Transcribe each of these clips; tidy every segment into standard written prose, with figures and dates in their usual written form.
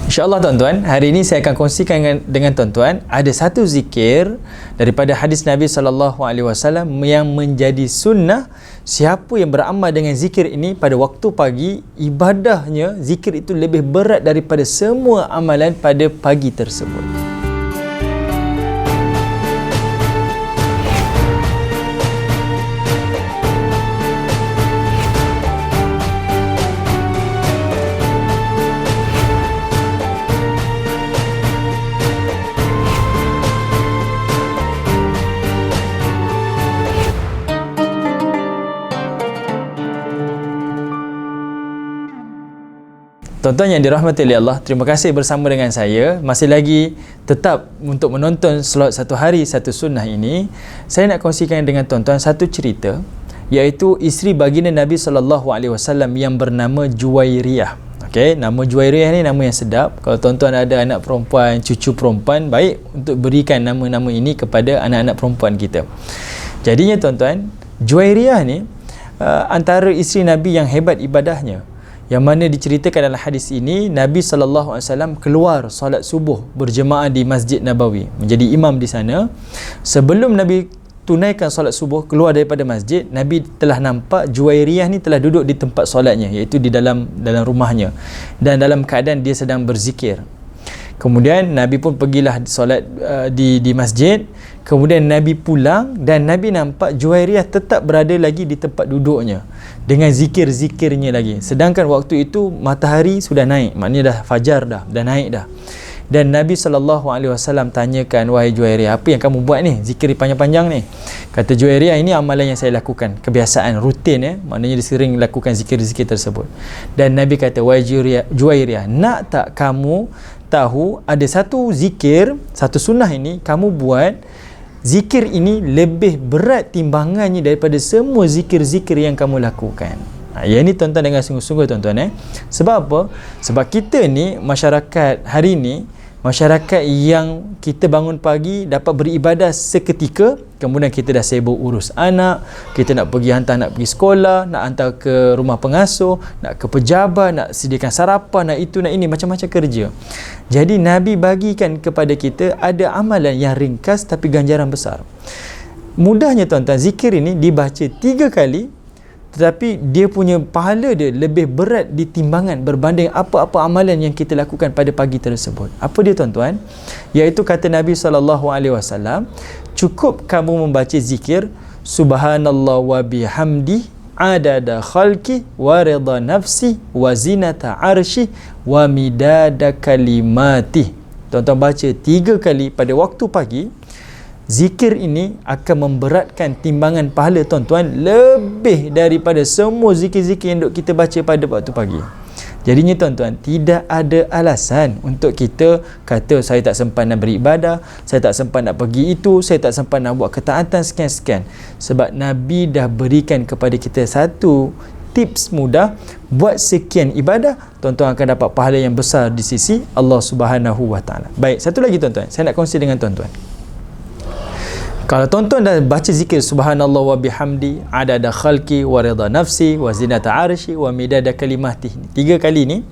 InsyaAllah tuan-tuan, hari ini saya akan kongsikan dengan tuan-tuan ada satu zikir daripada hadis Nabi SAW yang menjadi sunnah. Siapa yang beramal dengan zikir ini pada waktu pagi, ibadahnya zikir itu lebih berat daripada semua amalan pada pagi tersebut. Tuan-tuan yang dirahmati oleh Allah, terima kasih bersama dengan saya. Masih lagi tetap untuk menonton slot satu hari satu sunnah ini. Saya nak kongsikan dengan tuan-tuan satu cerita, iaitu isteri baginda Nabi SAW yang bernama Juwairiyah. Okey, nama Juwairiyah ni nama yang sedap. Kalau tuan-tuan ada anak perempuan, cucu perempuan, baik untuk berikan nama-nama ini kepada anak-anak perempuan kita. Jadinya tuan-tuan, Juwairiyah ni antara isteri Nabi yang hebat ibadahnya, yang mana diceritakan dalam hadis ini, Nabi SAW keluar solat subuh berjemaah di Masjid Nabawi, menjadi imam di sana. Sebelum Nabi tunaikan solat subuh, keluar daripada masjid, Nabi telah nampak Juwairiyah ni telah duduk di tempat solatnya, iaitu di dalam rumahnya, dan dalam keadaan dia sedang berzikir. Kemudian Nabi pun pergilah solat di masjid. Kemudian Nabi pulang dan Nabi nampak Juwairiyah tetap berada lagi di tempat duduknya dengan zikir-zikirnya lagi. Sedangkan waktu itu matahari sudah naik, maknanya dah fajar dah naik dah. Dan Nabi SAW tanyakan, "Wahai Juwairiyah, apa yang kamu buat ni? Zikir panjang-panjang ni." Kata Juwairiyah, "Ini amalan yang saya lakukan, kebiasaan, rutin maknanya dia sering lakukan zikir-zikir tersebut." Dan Nabi kata, "Wahai Juwairiyah, nak tak kamu tahu ada satu zikir, satu sunnah ini kamu buat, zikir ini lebih berat timbangannya daripada semua zikir-zikir yang kamu lakukan." Yang ini tuan-tuan dengan sungguh-sungguh tuan-tuan. Sebab apa? Sebab kita ni, masyarakat hari ni, masyarakat yang kita bangun pagi dapat beribadah seketika, kemudian kita dah sibuk urus anak, kita nak pergi hantar anak pergi sekolah, nak hantar ke rumah pengasuh, nak ke pejabat, nak sediakan sarapan, nak itu, nak ini, macam-macam kerja. Jadi Nabi bagikan kepada kita ada amalan yang ringkas tapi ganjaran besar. Mudahnya tuan-tuan, zikir ini dibaca 3 kali, tetapi dia punya pahala dia lebih berat di timbangan berbanding apa-apa amalan yang kita lakukan pada pagi tersebut. Apa dia tuan-tuan? Iaitu kata Nabi SAW, cukup kamu membaca zikir subhanallah wa bihamdi adada khalqi wa rida nafsi wa zinata arshi wa midada kalimati. Tuan-tuan baca 3 kali pada waktu pagi. Zikir ini akan memberatkan timbangan pahala tuan-tuan lebih daripada semua zikir-zikir yang kita baca pada waktu pagi. Jadinya tuan-tuan, tidak ada alasan untuk kita kata saya tak sempat nak beribadah, saya tak sempat nak pergi itu, saya tak sempat nak buat ketaatan sekian-sekian. Sebab Nabi dah berikan kepada kita satu tips mudah, buat sekian ibadah, tuan-tuan akan dapat pahala yang besar di sisi Allah Subhanahu Wa Taala. Baik, satu lagi tuan-tuan, saya nak kongsi dengan tuan-tuan. Kalau tuan-tuan dah baca zikir subhanallah wa bihamdi adada khalqi wa rida nafsi wa zinata arshi wa midada kalimati, 3 kali ni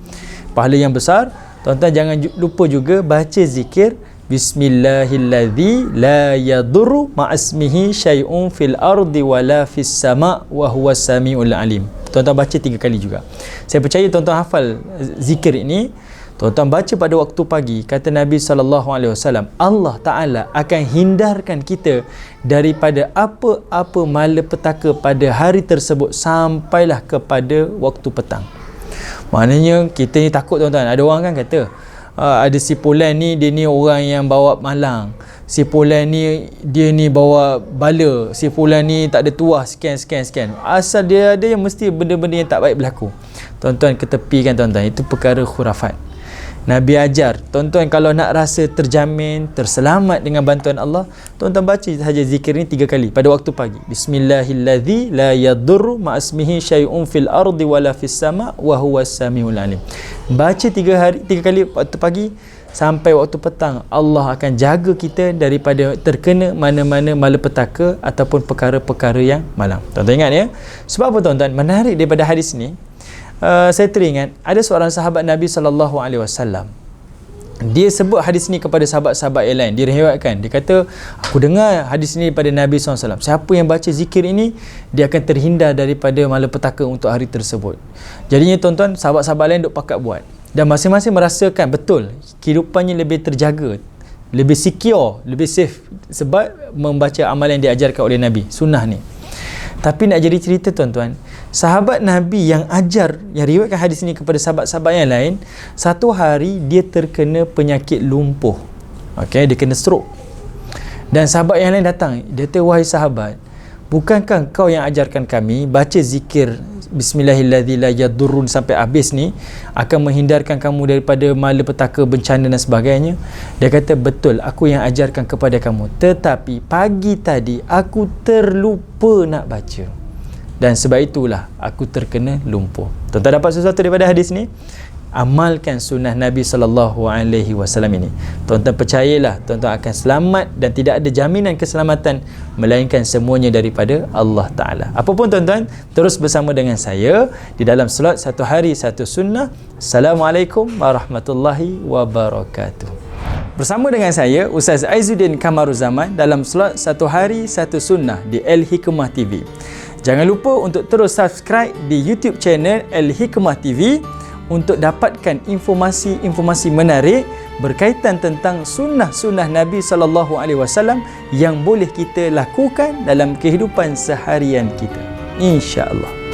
pahala yang besar. Tuan-tuan jangan lupa juga baca zikir bismillahilladzi la yadurru ma'asmihi syai'un fil ardi wala fis sama' wa huwas samiul alim. Tuan-tuan baca 3 kali juga. Saya percaya tuan-tuan hafal zikir ini. Tuan-tuan baca pada waktu pagi. Kata Nabi SAW, Allah Ta'ala akan hindarkan kita daripada apa-apa malapetaka pada hari tersebut sampailah kepada waktu petang. Maknanya kita ni takut tuan-tuan. Ada orang kan kata, ada si Fulan ni, dia ni orang yang bawa malang, si Fulan ni dia ni bawa bala, si Fulan ni tak ada tuah, sekian. Asal dia ada yang mesti benda-benda yang tak baik berlaku. Tuan-tuan ketepikan tuan-tuan, itu perkara khurafat. Nabi ajar, tuan-tuan kalau nak rasa terjamin, terselamat dengan bantuan Allah, tuan-tuan baca saja zikir ni 3 kali pada waktu pagi. Bismillahilladzi la yadurru ma'asmihi syai'un fil ardi wala fis sama' wa huwas samiul alim. Baca 3 kali waktu pagi sampai waktu petang. Allah akan jaga kita daripada terkena mana-mana malapetaka ataupun perkara-perkara yang malang. Tuan-tuan ingat ya. Sebab apa tuan-tuan? Menarik daripada hadis ni, saya teringat ada seorang sahabat Nabi SAW. dia sebut hadis ni kepada sahabat-sahabat yang lain. Diriwayatkan, dia kata, aku dengar hadis ni daripada Nabi SAW, siapa yang baca zikir ini, dia akan terhindar daripada malapetaka untuk hari tersebut. Jadinya tuan-tuan, sahabat-sahabat lain duk pakat buat, dan masing-masing merasakan betul kehidupannya lebih terjaga, lebih secure, lebih safe, sebab membaca amalan yang diajarkan oleh Nabi, sunnah ni. Tapi nak jadi cerita tuan-tuan, sahabat Nabi yang ajar, yang riwayatkan hadis ini kepada sahabat-sahabat yang lain, satu hari dia terkena penyakit lumpuh. Okey, dia kena stroke. Dan sahabat yang lain datang, dia kata, wahai sahabat, bukankah kau yang ajarkan kami baca zikir Bismillahirrahmanirrahim sampai habis ni akan menghindarkan kamu daripada malapetaka, bencana dan sebagainya? Dia kata, betul, aku yang ajarkan kepada kamu, tetapi pagi tadi aku terlupa nak baca, dan sebab itulah aku terkena lumpuh. Tuan-tuan dapat sesuatu daripada hadis ni? Amalkan sunnah Nabi SAW ini. Tuan-tuan percayalah, tuan-tuan akan selamat, dan tidak ada jaminan keselamatan melainkan semuanya daripada Allah Ta'ala. Apapun tuan-tuan, terus bersama dengan saya di dalam solat satu hari satu sunnah. Assalamualaikum warahmatullahi wabarakatuh. Bersama dengan saya Ustaz Aizuddin Kamaruzaman dalam solat satu hari satu sunnah di Al-Hikmah TV. Jangan lupa untuk terus subscribe di YouTube channel Al-Hikmah TV untuk dapatkan informasi-informasi menarik berkaitan tentang sunnah-sunnah Nabi SAW yang boleh kita lakukan dalam kehidupan seharian kita, insya-Allah.